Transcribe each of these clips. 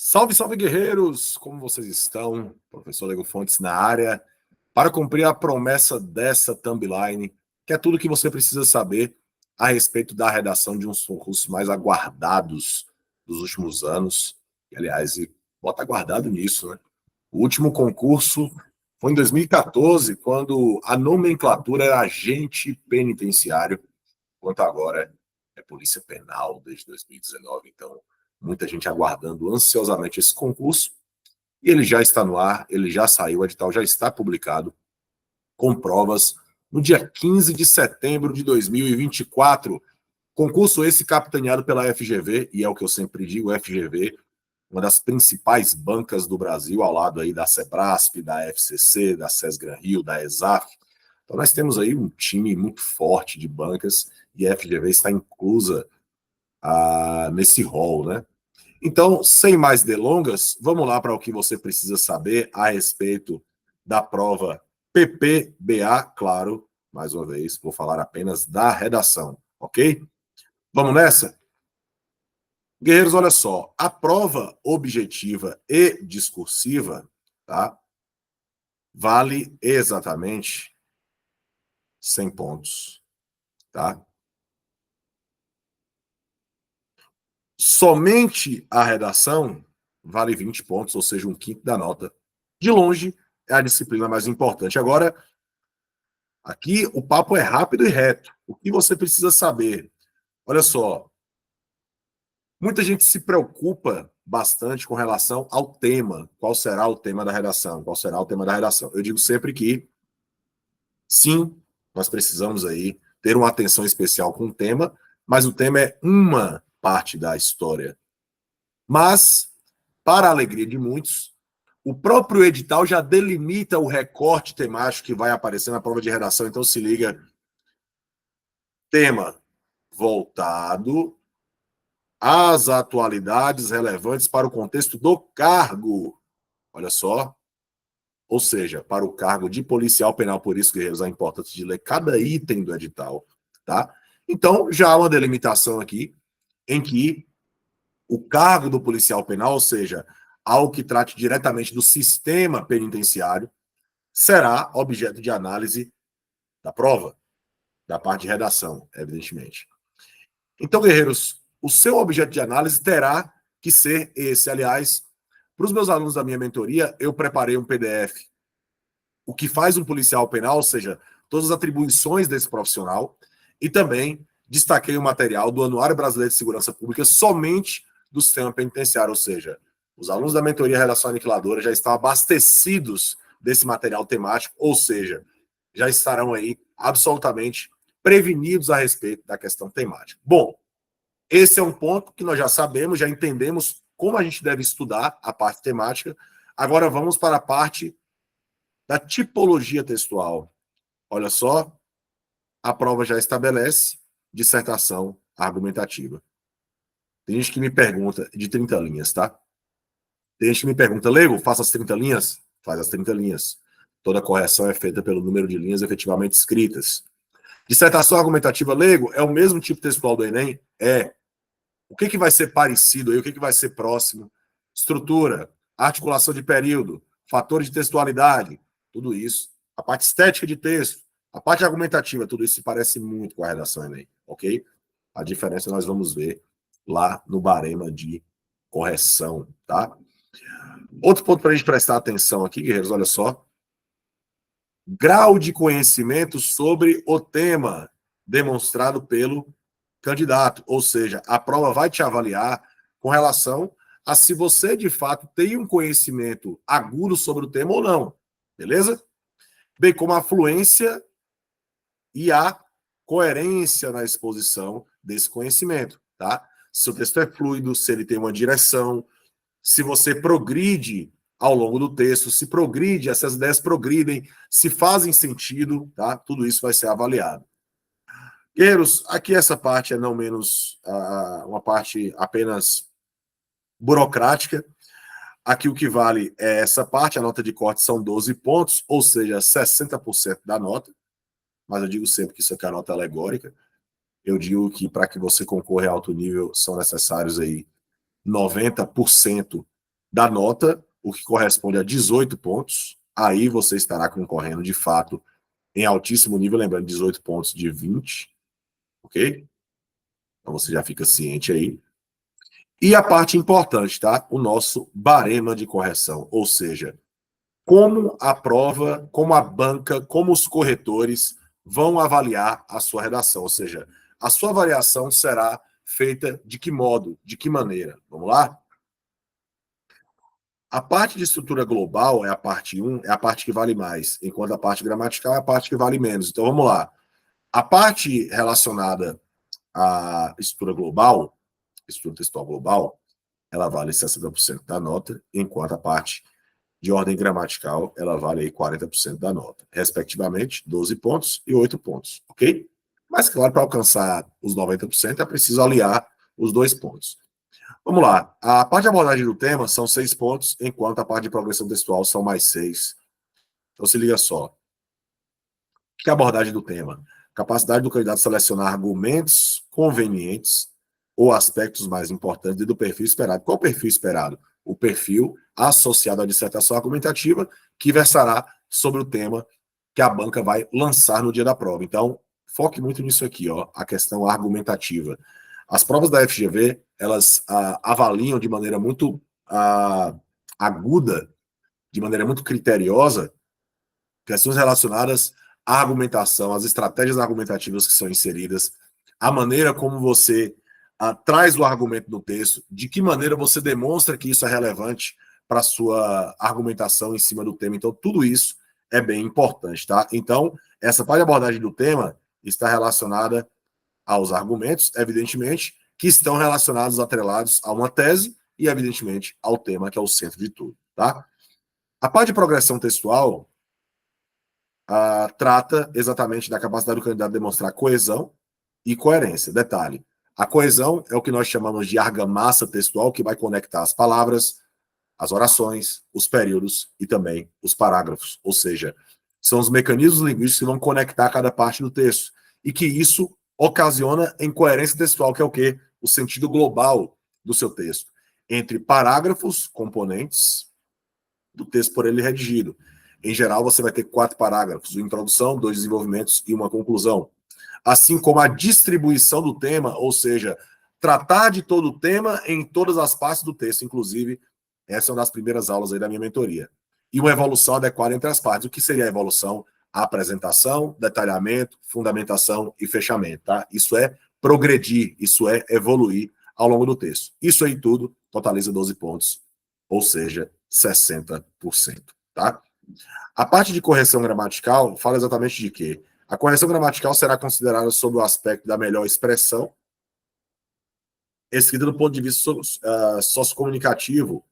Salve, salve, guerreiros! Como vocês estão? Professor Lego Fontes na área para cumprir a promessa dessa thumbline, que é tudo que você precisa saber a respeito da redação de uns concursos mais aguardados dos últimos anos. E, aliás, bota aguardado nisso, né? O último concurso foi em 2014, quando a nomenclatura era agente penitenciário, enquanto agora é Polícia Penal desde 2019. Então, muita gente aguardando ansiosamente esse concurso. E ele já está no ar, ele já saiu, o edital já está publicado, com provas no dia 15 de setembro de 2024. Concurso esse capitaneado pela FGV, e é o que eu sempre digo, FGV, uma das principais bancas do Brasil, ao lado aí da Sebrasp, da FCC, da Sesgran Rio, da ESAF. Então nós temos aí um time muito forte de bancas, e a FGV está inclusa nesse rol, né? Então, sem mais delongas, vamos lá para o que você precisa saber a respeito da prova PPBA, claro, mais uma vez, vou falar apenas da redação, ok? Vamos nessa? Guerreiros, olha só, a prova objetiva e discursiva, tá? Vale exatamente 100 pontos, tá? Somente a redação vale 20 pontos, ou seja, um quinto da nota. De longe, é a disciplina mais importante. Agora, aqui o papo é rápido e reto. O que você precisa saber? Olha só, muita gente se preocupa bastante com relação ao tema. Qual será o tema da redação? Qual será o tema da redação? Eu digo sempre que, sim, nós precisamos aí ter uma atenção especial com o tema, mas o tema é uma parte da história. Mas, para a alegria de muitos, o próprio edital já delimita o recorte temático que vai aparecer na prova de redação. Então, se liga. Tema voltado às atualidades relevantes para o contexto do cargo. Olha só. Ou seja, para o cargo de policial penal. Por isso, guerreiros, a importância de ler cada item do edital. Tá? Então, já há uma delimitação aqui em que o cargo do policial penal, ou seja, algo que trate diretamente do sistema penitenciário, será objeto de análise da prova, da parte de redação, evidentemente. Então, guerreiros, o seu objeto de análise terá que ser esse. Aliás, para os meus alunos da minha mentoria, eu preparei um PDF. O que faz um policial penal, ou seja, todas as atribuições desse profissional, e também destaquei o material do Anuário Brasileiro de Segurança Pública somente do sistema penitenciário, ou seja, os alunos da mentoria Redação Aniquiladora já estão abastecidos desse material temático, ou seja, já estarão aí absolutamente prevenidos a respeito da questão temática. Bom, esse é um ponto que nós já sabemos, já entendemos como a gente deve estudar a parte temática. Agora vamos para a parte da tipologia textual. Olha só, a prova já estabelece dissertação argumentativa. Tem gente que me pergunta, de 30 linhas, tá? Tem gente que me pergunta, Lego, faça as 30 linhas? Faz as 30 linhas. Toda correção é feita pelo número de linhas efetivamente escritas. Dissertação argumentativa, Lego, é o mesmo tipo textual do Enem? É. O que vai ser parecido aí? O que vai ser próximo? Estrutura, articulação de período, fatores de textualidade, tudo isso. A parte estética de texto, a parte argumentativa, tudo isso se parece muito com a redação Enem, ok? A diferença nós vamos ver lá no barema de correção, tá? Outro ponto para a gente prestar atenção aqui, guerreiros, olha só. Grau de conhecimento sobre o tema demonstrado pelo candidato, ou seja, a prova vai te avaliar com relação a se você de fato tem um conhecimento agudo sobre o tema ou não, beleza? Bem como a fluência e a coerência na exposição desse conhecimento, tá? Se o texto é fluido, se ele tem uma direção, se você progride ao longo do texto, se progride, essas ideias progridem, se fazem sentido, tá? Tudo isso vai ser avaliado. Guerreiros, aqui essa parte é não menos uma parte apenas burocrática. Aqui o que vale é essa parte, a nota de corte são 12 pontos, ou seja, 60% da nota. Mas eu digo sempre que isso aqui é a nota alegórica. Eu digo que para que você concorra a alto nível são necessários aí 90% da nota, o que corresponde a 18 pontos. Aí você estará concorrendo, de fato, em altíssimo nível, lembrando, 18 pontos de 20, ok? Então você já fica ciente aí. E a parte importante, tá? O nosso barema de correção, ou seja, como a prova, como a banca, como os corretores vão avaliar a sua redação, ou seja, a sua avaliação será feita de que modo, de que maneira? Vamos lá? A parte de estrutura global é a parte 1, é a parte que vale mais, enquanto a parte gramatical é a parte que vale menos. Então vamos lá. A parte relacionada à estrutura global, estrutura textual global, ela vale 60% da nota, enquanto a parte de ordem gramatical, ela vale aí 40% da nota. Respectivamente, 12 pontos e 8 pontos, ok? Mas, claro, para alcançar os 90%, é preciso aliar os 2 pontos. Vamos lá. A parte de abordagem do tema são 6 pontos, enquanto a parte de progressão textual são mais 6. Então, se liga só. O que é a abordagem do tema? Capacidade do candidato selecionar argumentos convenientes ou aspectos mais importantes do perfil esperado. Qual o perfil esperado? O perfil associado à dissertação argumentativa, que versará sobre o tema que a banca vai lançar no dia da prova. Então, foque muito nisso aqui, ó, a questão argumentativa. As provas da FGV, elas avaliam de maneira muito aguda, de maneira muito criteriosa, questões relacionadas à argumentação, às estratégias argumentativas que são inseridas, a maneira como você traz o argumento no texto, de que maneira você demonstra que isso é relevante para a sua argumentação em cima do tema. Então, tudo isso é bem importante, tá? Então, essa parte de abordagem do tema está relacionada aos argumentos, evidentemente, que estão relacionados, atrelados a uma tese e, evidentemente, ao tema que é o centro de tudo, tá? A parte de progressão textual trata exatamente da capacidade do candidato de demonstrar coesão e coerência. Detalhe, a coesão é o que nós chamamos de argamassa textual, que vai conectar as palavras, as orações, os períodos e também os parágrafos. Ou seja, são os mecanismos linguísticos que vão conectar cada parte do texto. E que isso ocasiona em coerência textual, que é o quê? O sentido global do seu texto. Entre parágrafos, componentes do texto por ele redigido. Em geral, você vai ter 4 parágrafos, uma introdução, 2 desenvolvimentos e uma conclusão. Assim como a distribuição do tema, ou seja, tratar de todo o tema em todas as partes do texto, inclusive, essa é uma das primeiras aulas aí da minha mentoria. E uma evolução adequada entre as partes. O que seria a evolução? A apresentação, detalhamento, fundamentação e fechamento, tá? Isso é progredir, isso é evoluir ao longo do texto. Isso aí tudo totaliza 12 pontos, ou seja, 60%, tá? A parte de correção gramatical fala exatamente de quê? A correção gramatical será considerada sob o aspecto da melhor expressão, escrita do ponto de vista sociocomunicativo,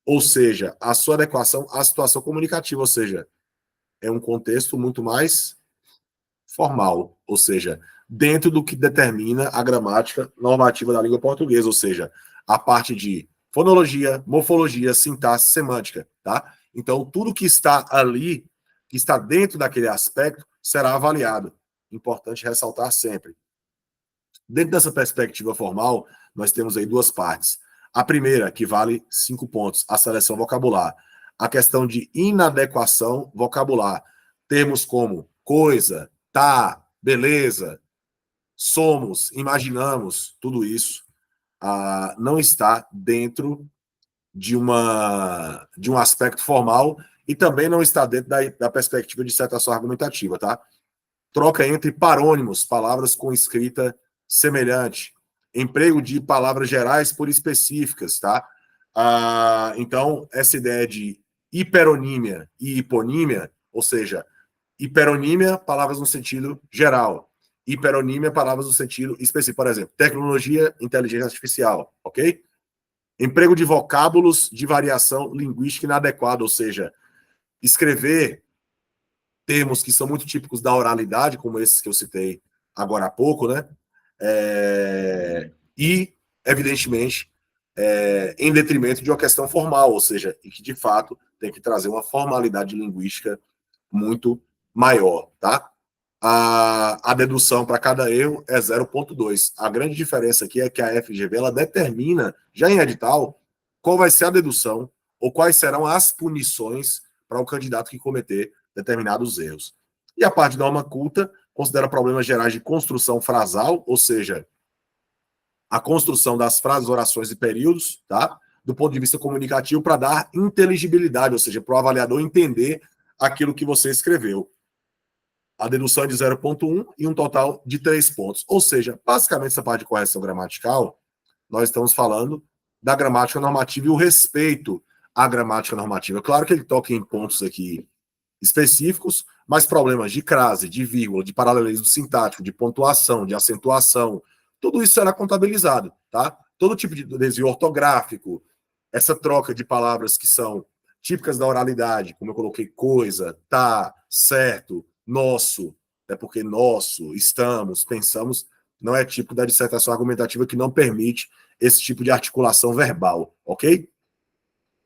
ou seja, a sua adequação à situação comunicativa, ou seja, é um contexto muito mais formal, ou seja, dentro do que determina a gramática normativa da língua portuguesa, ou seja, a parte de fonologia, morfologia, sintaxe, semântica, tá? Então, tudo que está ali, que está dentro daquele aspecto, será avaliado. Importante ressaltar sempre. Dentro dessa perspectiva formal, nós temos aí 2 partes. A primeira, que vale 5 pontos, a seleção vocabular. A questão de inadequação vocabular. Termos como coisa, tá, beleza, somos, imaginamos, tudo isso não está dentro de um aspecto formal e também não está dentro da perspectiva de dissertação argumentativa, tá? Troca entre parônimos, palavras com escrita semelhante, emprego de palavras gerais por específicas, tá? Então, essa ideia de hiperonímia e hiponímia, ou seja, hiperonímia, palavras no sentido geral, hiperonímia, palavras no sentido específico. Por exemplo, tecnologia, inteligência artificial, ok? Emprego de vocábulos de variação linguística inadequada, ou seja, escrever termos que são muito típicos da oralidade, como esses que eu citei agora há pouco, né? E, evidentemente, em detrimento de uma questão formal, ou seja, e que de fato tem que trazer uma formalidade linguística muito maior, tá? A dedução para cada erro é 0,2. A grande diferença aqui é que a FGV ela determina, já em edital, qual vai ser a dedução ou quais serão as punições para o candidato que cometer determinados erros. E a parte de norma culta considera problemas gerais de construção frasal, ou seja, a construção das frases, orações e períodos, tá? Do ponto de vista comunicativo, para dar inteligibilidade, ou seja, para o avaliador entender aquilo que você escreveu. A dedução é de 0,1 e um total de 3 pontos. Ou seja, basicamente, essa parte de correção gramatical, nós estamos falando da gramática normativa e o respeito à gramática normativa. Claro que ele toca em pontos aqui específicos, mas problemas de crase, de vírgula, de paralelismo sintático, de pontuação, de acentuação, tudo isso será contabilizado, tá? Todo tipo de desvio ortográfico, essa troca de palavras que são típicas da oralidade, como eu coloquei coisa, tá, certo, nosso, é porque nosso, estamos, pensamos, não é típico da dissertação argumentativa que não permite esse tipo de articulação verbal, ok?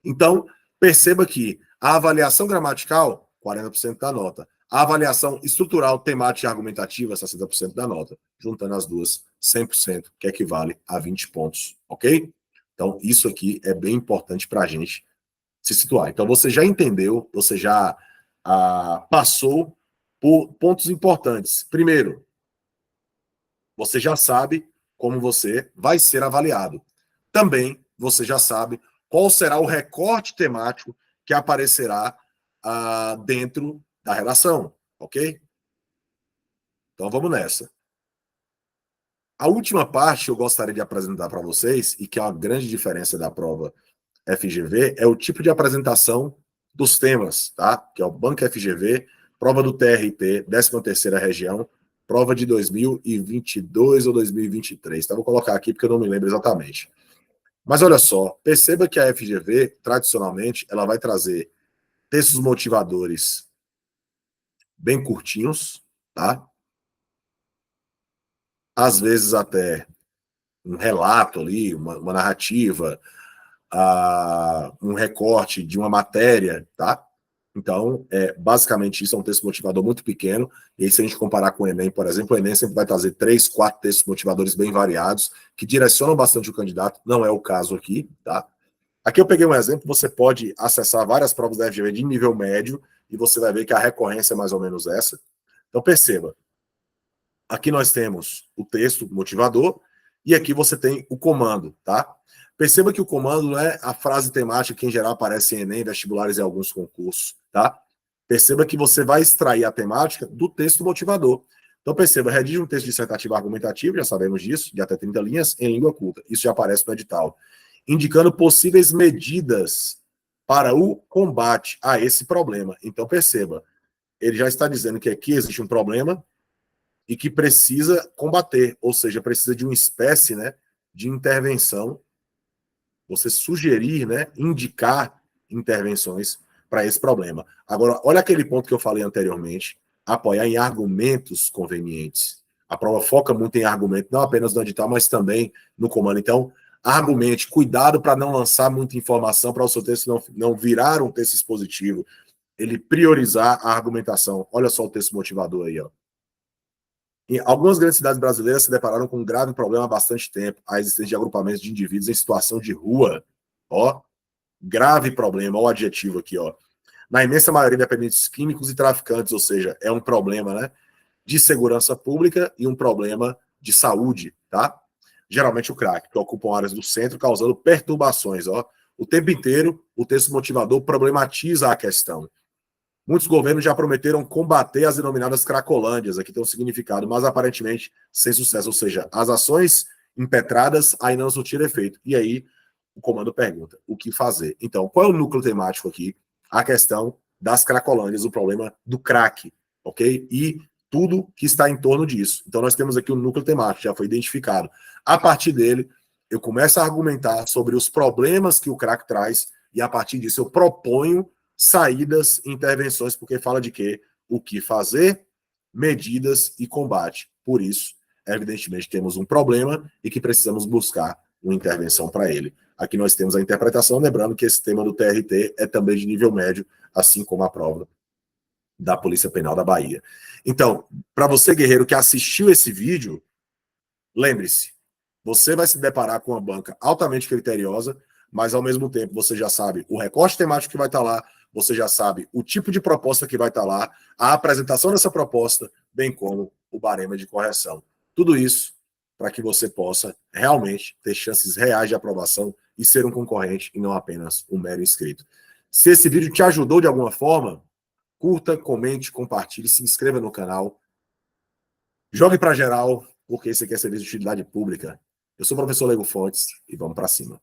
Então, perceba que a avaliação gramatical, 40% da nota. A avaliação estrutural, temática e argumentativa, 60% da nota. Juntando as duas, 100%, que equivale a 20 pontos, ok? Então, isso aqui é bem importante para a gente se situar. Então, você já entendeu, você já passou por pontos importantes. Primeiro, você já sabe como você vai ser avaliado. Também você já sabe qual será o recorte temático que aparecerá dentro da redação, ok? Então vamos nessa. A última parte que eu gostaria de apresentar para vocês, e que é uma grande diferença da prova FGV, é o tipo de apresentação dos temas, tá? Que é o Banco FGV, prova do TRT, 13ª região, prova de 2022 ou 2023. Tá? Vou colocar aqui porque eu não me lembro exatamente. Mas olha só, perceba que a FGV, tradicionalmente, ela vai trazer textos motivadores bem curtinhos, tá? Às vezes até um relato ali, uma narrativa, um recorte de uma matéria, tá? Então, basicamente, isso é um texto motivador muito pequeno. E aí, se a gente comparar com o Enem, por exemplo, o Enem sempre vai trazer 3, 4 textos motivadores bem variados, que direcionam bastante o candidato. Não é o caso aqui, tá? Aqui eu peguei um exemplo, você pode acessar várias provas da FGV de nível médio e você vai ver que a recorrência é mais ou menos essa. Então, perceba, aqui nós temos o texto motivador e aqui você tem o comando, tá? Perceba que o comando não é a frase temática que em geral aparece em Enem, vestibulares e alguns concursos, tá? Perceba que você vai extrair a temática do texto motivador. Então perceba, redige um texto dissertativo argumentativo, já sabemos disso, de até 30 linhas, em língua culta. Isso já aparece no edital. Indicando possíveis medidas para o combate a esse problema. Então perceba, ele já está dizendo que aqui existe um problema e que precisa combater, ou seja, precisa de uma espécie, né, de intervenção, você sugerir, né, indicar intervenções para esse problema. Agora, olha aquele ponto que eu falei anteriormente, apoiar em argumentos convenientes. A prova foca muito em argumento, não apenas no edital, mas também no comando. Então, argumente, cuidado para não lançar muita informação, para o seu texto não virar um texto expositivo, ele priorizar a argumentação. Olha só o texto motivador aí, ó. Em algumas grandes cidades brasileiras se depararam com um grave problema há bastante tempo, a existência de agrupamentos de indivíduos em situação de rua. Ó, grave problema, ó o adjetivo aqui, ó. Na imensa maioria, dependentes químicos e traficantes, ou seja, é um problema, né, de segurança pública e um problema de saúde, tá? Geralmente o crack, que ocupam áreas do centro, causando perturbações, ó. O tempo inteiro, o texto motivador problematiza a questão. Muitos governos já prometeram combater as denominadas cracolândias, aqui tem um significado, mas aparentemente sem sucesso, ou seja, as ações impetradas ainda não surtiram efeito. E aí o comando pergunta, o que fazer? Então, qual é o núcleo temático aqui? A questão das cracolândias, o problema do crack, ok? E tudo que está em torno disso. Então nós temos aqui o núcleo temático, já foi identificado. A partir dele, eu começo a argumentar sobre os problemas que o crack traz e a partir disso eu proponho saídas e intervenções, porque fala de quê? O que fazer, medidas e combate. Por isso, evidentemente, temos um problema e que precisamos buscar uma intervenção para ele. Aqui nós temos a interpretação, lembrando que esse tema do TRT é também de nível médio, assim como a prova da Polícia Penal da Bahia. Então, para você, guerreiro, que assistiu esse vídeo, lembre-se, você vai se deparar com uma banca altamente criteriosa, mas ao mesmo tempo você já sabe o recorte temático que vai estar lá, você já sabe o tipo de proposta que vai estar lá, a apresentação dessa proposta, bem como o barema de correção. Tudo isso para que você possa realmente ter chances reais de aprovação e ser um concorrente e não apenas um mero inscrito. Se esse vídeo te ajudou de alguma forma, curta, comente, compartilhe, se inscreva no canal, jogue para geral, porque esse aqui é serviço de utilidade pública. Eu sou o professor Lego Fontes e vamos para cima.